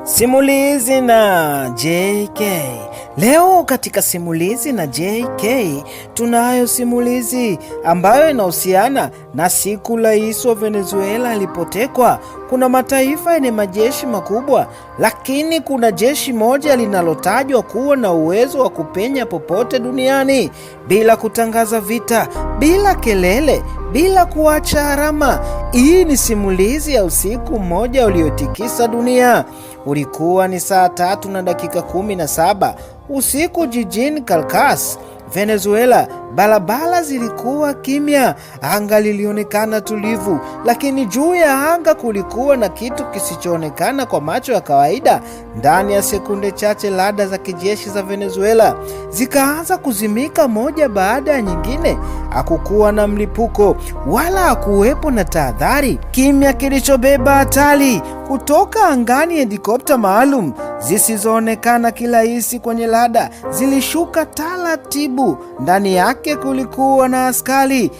Simulizi na JK. Leo katika simulizi na JK tunayo simulizi ambayo inahusiana na siku rais wa Venezuela alipotekwa. Kuna mataifa yenye majeshi makubwa, lakini kuna jeshi moja linalotajwa kuwa na uwezo wa kupenya popote duniani bila kutangaza vita, bila kelele, bila kuacha alama. Hii ni simulizi ya usiku mmoja uliotikisa dunia. Ulikuwa ni saa 3:17 usiku jijini Caracas, Venezuela. Barabara zilikuwa kimya, anga lilionekana tulivu, lakini juu ya anga kulikuwa na kitu kisichoonekana kwa macho ya kawaida. Ndani ya sekunde chache, rada za kijeshi za Venezuela zikaanza kuzimika moja baada ya nyingine. Hakukuwa na mlipuko wala hakuwepo na tahadhari. Kimya kilichobeba hatari. Kutoka angani, helikopta maalum zisizoonekana kirahisi kwenye rada zilishuka taratibu. Ndani yake kulikuwa na askari.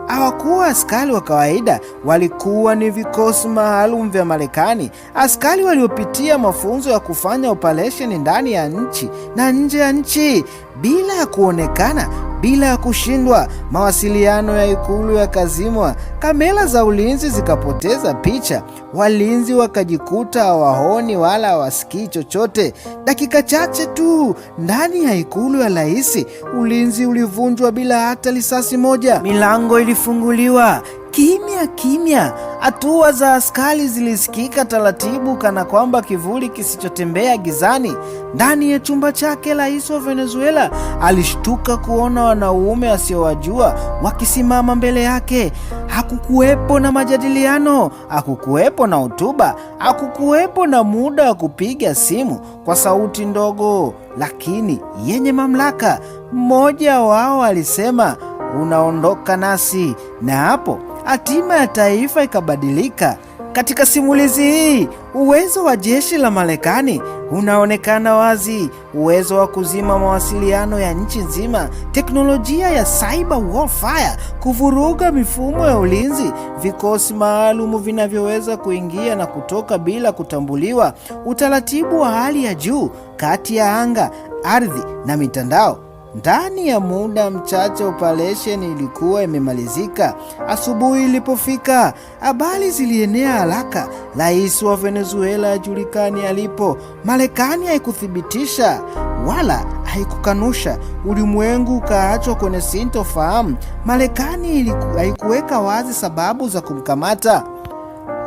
Hawakuwa askari wa kawaida, walikuwa ni vikosi maalum vya Marekani, askari waliopitia mafunzo ya kufanya operesheni ndani ya nchi na nje ya nchi, bila ya kuonekana, bila ya kushindwa. Mawasiliano ya ikulu yakazimwa, kamera za ulinzi zikapoteza picha, walinzi wakajikuta hawaoni wala hawasikii chochote. Dakika chache tu ndani ya ikulu ya rais, ulinzi ulivunjwa bila hata risasi moja. Milango ilifunguliwa kimya kimya. Hatua za askari zilisikika taratibu, kana kwamba kivuli kisichotembea gizani. Ndani ya chumba chake, rais wa Venezuela alishtuka kuona wanaume asiowajua wakisimama mbele yake. Hakukuwepo na majadiliano, hakukuwepo na hotuba, hakukuwepo na muda wa kupiga simu. Kwa sauti ndogo lakini yenye mamlaka, mmoja wao alisema, "Unaondoka nasi." Na hapo hatima ya taifa ikabadilika. Katika simulizi hii, uwezo wa jeshi la Marekani unaonekana wazi. Uwezo wa kuzima mawasiliano ya nchi nzima, teknolojia ya cyber warfare, kuvuruga mifumo ya ulinzi, vikosi maalum vinavyoweza kuingia na kutoka bila kutambuliwa, utaratibu wa hali ya juu kati ya anga, ardhi na mitandao. Ndani ya muda mchache operesheni ilikuwa imemalizika. Asubuhi ilipofika, habari zilienea haraka. Rais wa Venezuela hajulikani alipo. Marekani haikuthibitisha wala haikukanusha. Ulimwengu ukaachwa kwenye sintofahamu. Marekani haikuweka wazi sababu za kumkamata.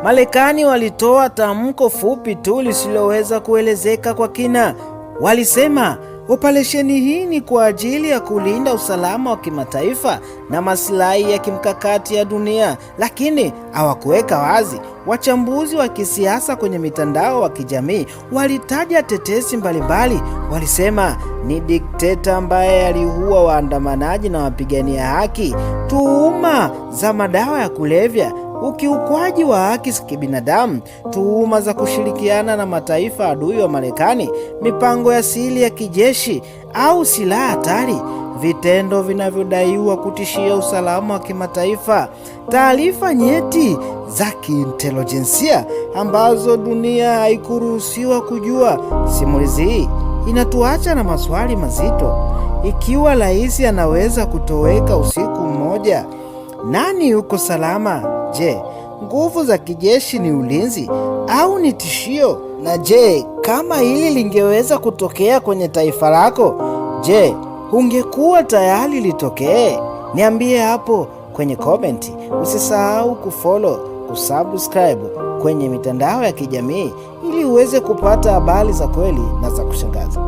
Marekani walitoa tamko fupi tu lisiloweza kuelezeka kwa kina. Walisema operesheni hii ni kwa ajili ya kulinda usalama wa kimataifa na maslahi ya kimkakati ya dunia, lakini hawakuweka wazi. Wachambuzi wa kisiasa kwenye mitandao wa kijamii walitaja tetesi mbalimbali. Walisema ni dikteta ambaye aliua waandamanaji na wapigania haki, tuhuma za madawa ya kulevya, ukiukwaji wa haki za kibinadamu, tuhuma za kushirikiana na mataifa adui wa Marekani, mipango ya siri ya kijeshi au silaha hatari, vitendo vinavyodaiwa kutishia usalama wa kimataifa, taarifa nyeti za kiintelijensia ambazo dunia haikuruhusiwa kujua. Simulizi hii inatuacha na maswali mazito. Ikiwa rais anaweza kutoweka usiku mmoja, nani yuko salama? Je, nguvu za kijeshi ni ulinzi au ni tishio? Na je, kama hili lingeweza kutokea kwenye taifa lako, je, ungekuwa tayari litokee? Niambie hapo kwenye komenti. Usisahau kufollow, kusubscribe kwenye mitandao ya kijamii ili uweze kupata habari za kweli na za kushangaza.